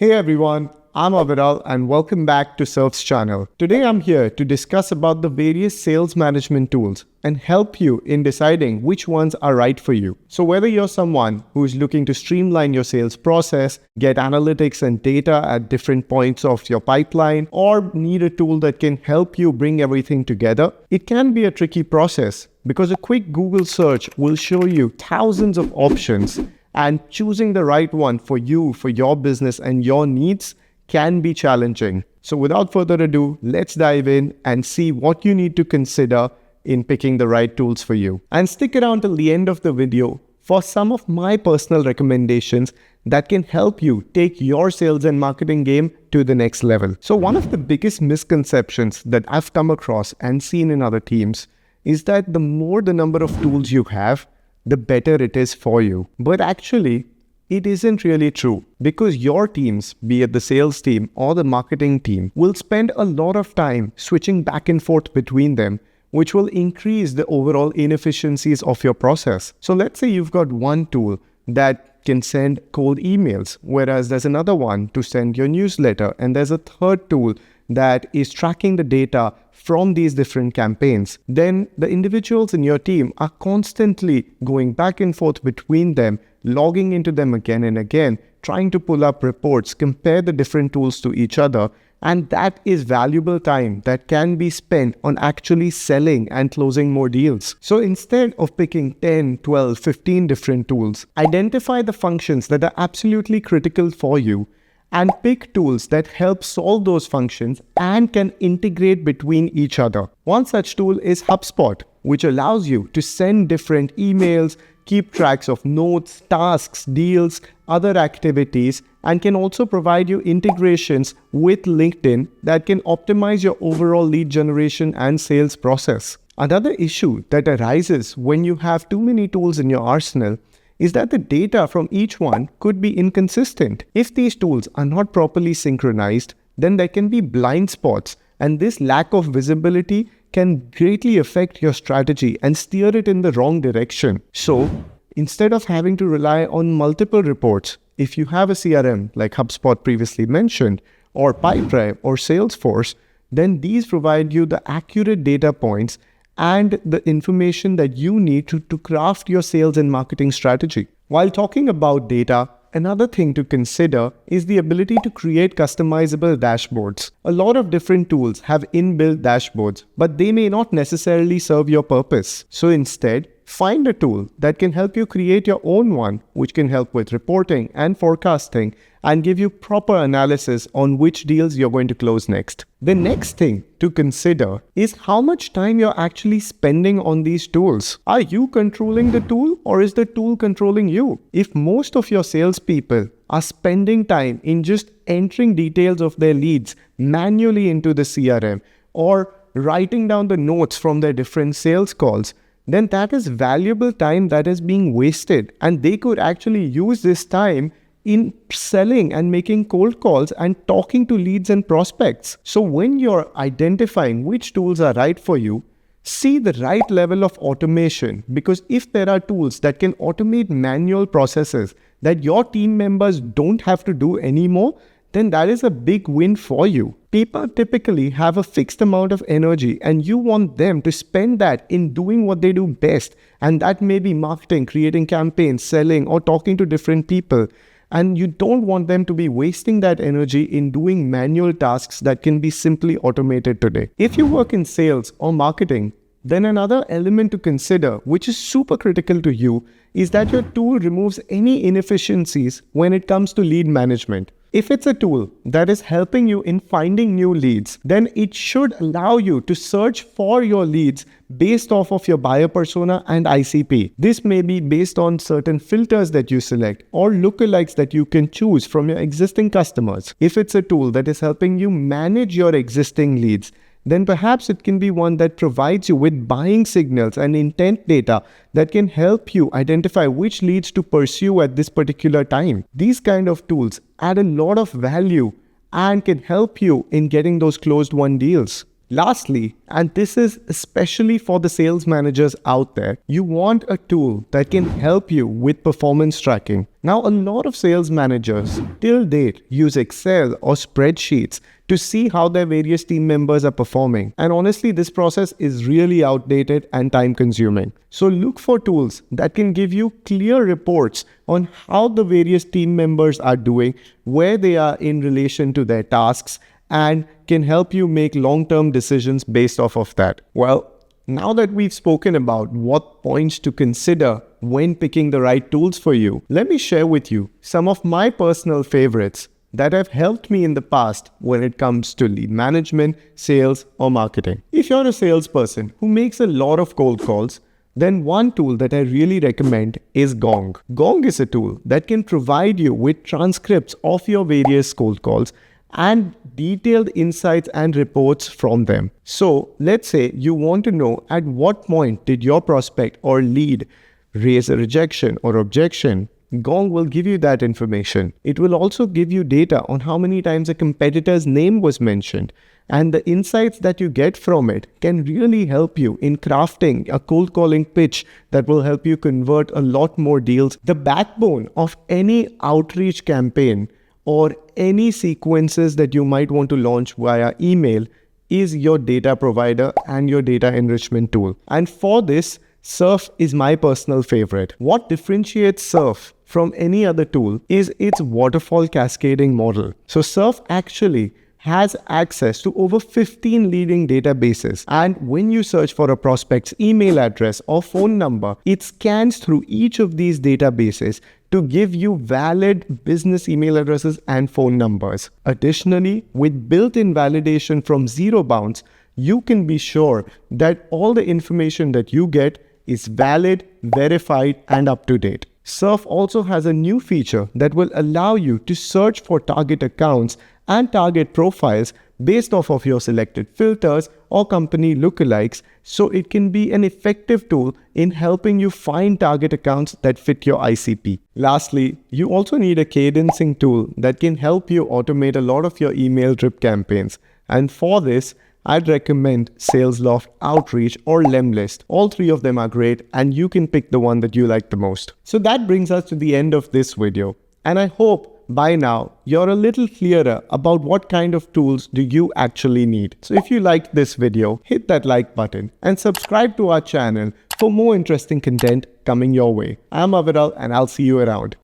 Hey everyone, I'm Aviral and welcome back to Surfe's channel. Today I'm here to discuss about the various sales management tools and help you in deciding which ones are right for you. So whether you're someone who is looking to streamline your sales process, get analytics and data at different points of your pipeline, or need a tool that can help you bring everything together, it can be a tricky process because a quick Google search will show you thousands of options, and choosing the right one for you, for your business and your needs can be challenging. So without further ado, let's dive in and see what you need to consider in picking the right tools for you. And stick around till the end of the video for some of my personal recommendations that can help you take your sales and marketing game to the next level. So one of the biggest misconceptions that I've come across and seen in other teams is that the more the number of tools you have, the better it is for you. But actually, it isn't really true, because your teams, be it the sales team or the marketing team, will spend a lot of time switching back and forth between them, which will increase the overall inefficiencies of your process. So let's say you've got one tool that can send cold emails, whereas there's another one to send your newsletter, and there's a third tool that is tracking the data from these different campaigns. Then the individuals in your team are constantly going back and forth between them, logging into them again and again, trying to pull up reports, compare the different tools to each other, and that is valuable time that can be spent on actually selling and closing more deals. So instead of picking 10, 12, 15 different tools, identify the functions that are absolutely critical for you and pick tools that help solve those functions and can integrate between each other. One such tool is HubSpot, which allows you to send different emails, keep tracks of notes, tasks, deals, other activities, and can also provide you integrations with LinkedIn that can optimize your overall lead generation and sales process. Another issue that arises when you have too many tools in your arsenal is that the data from each one could be inconsistent. If these tools are not properly synchronized, then there can be blind spots, and this lack of visibility can greatly affect your strategy and steer it in the wrong direction. So instead of having to rely on multiple reports, if you have a CRM like HubSpot previously mentioned, or Pipedrive or Salesforce, then these provide you the accurate data points and the information that you need to craft your sales and marketing strategy. While talking about data, another thing to consider is the ability to create customizable dashboards. A lot of different tools have inbuilt dashboards, but they may not necessarily serve your purpose. So instead, find a tool that can help you create your own one, which can help with reporting and forecasting and give you proper analysis on which deals you're going to close next. The next thing to consider is how much time you're actually spending on these tools. Are you controlling the tool, or is the tool controlling you? If most of your salespeople are spending time in just entering details of their leads manually into the CRM or writing down the notes from their different sales calls, then that is valuable time that is being wasted, and they could actually use this time in selling and making cold calls and talking to leads and prospects. So when you're identifying which tools are right for you, see the right level of automation, because if there are tools that can automate manual processes that your team members don't have to do anymore, then that is a big win for you. People typically have a fixed amount of energy, and you want them to spend that in doing what they do best. And that may be marketing, creating campaigns, selling, or talking to different people. And you don't want them to be wasting that energy in doing manual tasks that can be simply automated today. If you work in sales or marketing, then another element to consider, which is super critical to you, is that your tool removes any inefficiencies when it comes to lead management. If it's a tool that is helping you in finding new leads, then it should allow you to search for your leads based off of your buyer persona and ICP. This may be based on certain filters that you select or lookalikes that you can choose from your existing customers. If it's a tool that is helping you manage your existing leads, then perhaps it can be one that provides you with buying signals and intent data that can help you identify which leads to pursue at this particular time. These kind of tools add a lot of value and can help you in getting those closed won deals. Lastly, and this is especially for the sales managers out there, you want a tool that can help you with performance tracking. Now, a lot of sales managers till date use Excel or spreadsheets to see how their various team members are performing. And honestly, this process is really outdated and time consuming. So look for tools that can give you clear reports on how the various team members are doing, where they are in relation to their tasks, and can help you make long-term decisions based off of that. Well, now that we've spoken about what points to consider when picking the right tools for you, let me share with you some of my personal favorites that have helped me in the past when it comes to lead management, sales, or marketing. If you're a salesperson who makes a lot of cold calls, then one tool that I really recommend is Gong. Gong is a tool that can provide you with transcripts of your various cold calls and detailed insights and reports from them. So let's say you want to know at what point did your prospect or lead raise a rejection or objection. Gong will give you that information. It will also give you data on how many times a competitor's name was mentioned, and the insights that you get from it can really help you in crafting a cold calling pitch that will help you convert a lot more deals. The backbone of any outreach campaign or any sequences that you might want to launch via email is your data provider and your data enrichment tool. And for this, Surfe is my personal favorite. What differentiates Surfe from any other tool is its waterfall cascading model. So Surfe actually has access to over 15 leading databases, and when you search for a prospect's email address or phone number, it scans through each of these databases to give you valid business email addresses and phone numbers. Additionally, with built-in validation from Zero Bounce, you can be sure that all the information that you get is valid, verified, and up to date. Surfe also has a new feature that will allow you to search for target accounts and target profiles based off of your selected filters or company lookalikes, so it can be an effective tool in helping you find target accounts that fit your ICP. Lastly, you also need a cadencing tool that can help you automate a lot of your email drip campaigns. And for this, I'd recommend SalesLoft, Outreach, or Lemlist. All three of them are great, and you can pick the one that you like the most. So that brings us to the end of this video, and I hope by now you're a little clearer about what kind of tools do you actually need. So if you liked this video, hit that like button and subscribe to our channel for more interesting content coming your way. I'm Aviral, and I'll see you around.